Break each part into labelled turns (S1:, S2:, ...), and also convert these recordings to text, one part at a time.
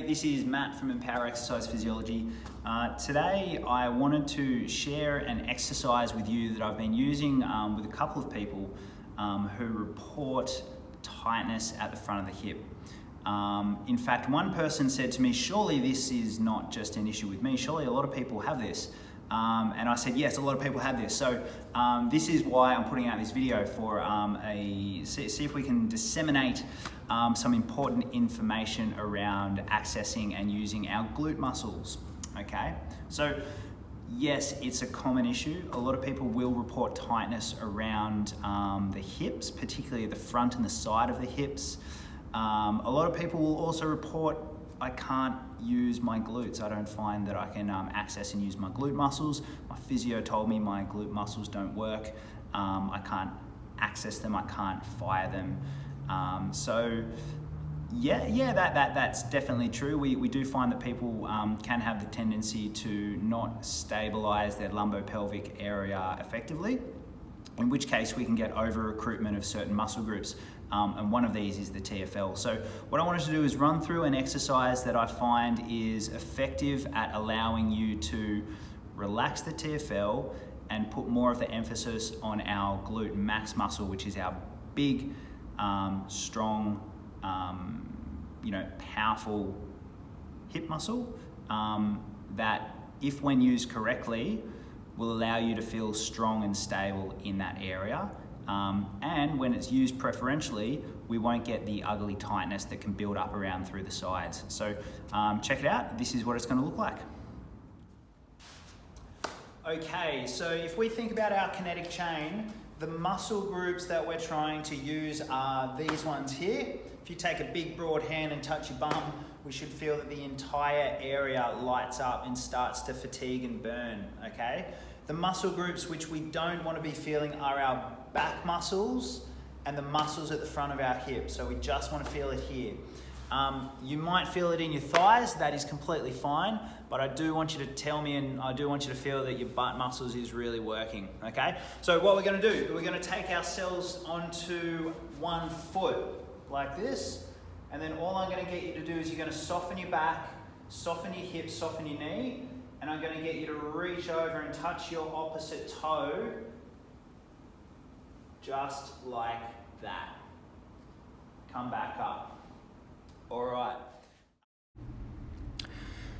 S1: this is Matt from Empower Exercise Physiology. Today I wanted to share an exercise with you that I've been using with a couple of people who report tightness at the front of the hip. In fact, one person said to me, surely this is not just an issue with me, surely a lot of people have this. And I said, yes, a lot of people have this. So this is why I'm putting out this video for see if we can disseminate some important information around accessing and using our glute muscles, okay? So yes, it's a common issue. A lot of people will report tightness around the hips, particularly the front and the side of the hips. A lot of people will also report, I can't use my glutes. I don't find that I can access and use my glute muscles. My physio told me my glute muscles don't work. I can't access them, I can't fire them. So yeah, that's definitely true. We do find that people can have the tendency to not stabilize their lumbopelvic area effectively, in which case we can get over recruitment of certain muscle groups. And one of these is the TFL. So what I wanted to do is run through an exercise that I find is effective at allowing you to relax the TFL and put more of the emphasis on our glute max muscle, which is our big, strong, powerful hip muscle that, if when used correctly, will allow you to feel strong and stable in that area. And when it's used preferentially, we won't get the ugly tightness that can build up around through the sides. So check it out. This is what it's going to look like. Okay, so if we think about our kinetic chain, the muscle groups that we're trying to use are these ones here. If you take a big broad hand and touch your bum, we should feel that the entire area lights up and starts to fatigue and burn, okay? The muscle groups which we don't want to be feeling are our back muscles and the muscles at the front of our hips. So we just want to feel it here. You might feel it in your thighs, that is completely fine, but I do want you to tell me, and I do want you to feel that your butt muscles is really working, okay? So what we're going to do, we're going to take ourselves onto one foot like this, and then all I'm going to get you to do is you're going to soften your back, soften your hips, soften your knee, and I'm going to get you to reach over and touch your opposite toe, just like that. Come back up. All right.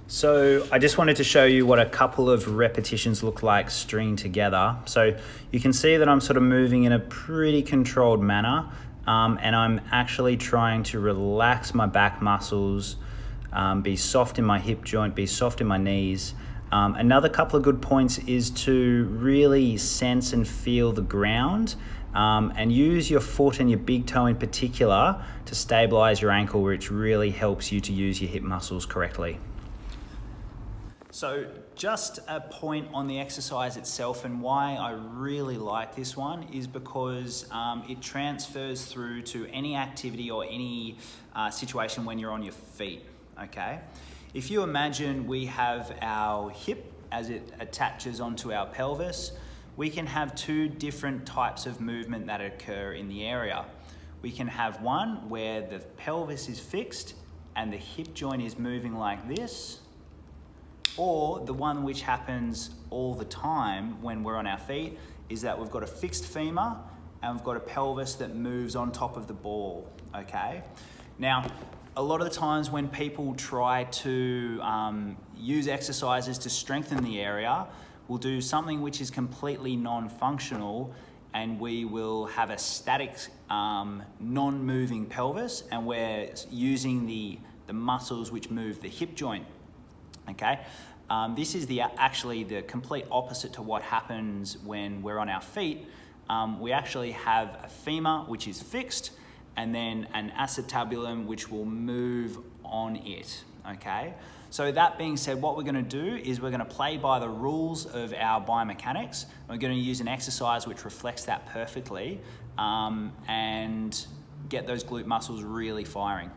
S1: So I just wanted to show you what a couple of repetitions look like stringed together. So you can see that I'm sort of moving in a pretty controlled manner, and I'm actually trying to relax my back muscles, be soft in my hip joint, be soft in my knees. Another couple of good points is to really sense and feel the ground, and use your foot and your big toe in particular to stabilize your ankle, which really helps you to use your hip muscles correctly. So just a point on the exercise itself, and why I really like this one is because it transfers through to any activity or any situation when you're on your feet, okay? If you imagine we have our hip as it attaches onto our pelvis, we can have two different types of movement that occur in the area. We can have one where the pelvis is fixed and the hip joint is moving like this, or the one which happens all the time when we're on our feet is that we've got a fixed femur and we've got a pelvis that moves on top of the ball, okay? Now, a lot of the times when people try to use exercises to strengthen the area, we'll do something which is completely non-functional, and we will have a static, non-moving pelvis, and we're using the muscles which move the hip joint, okay? This is actually the complete opposite to what happens when we're on our feet. We actually have a femur which is fixed, and then an acetabulum which will move on it, okay? So that being said, what we're gonna do is we're gonna play by the rules of our biomechanics. We're gonna use an exercise which reflects that perfectly, and get those glute muscles really firing.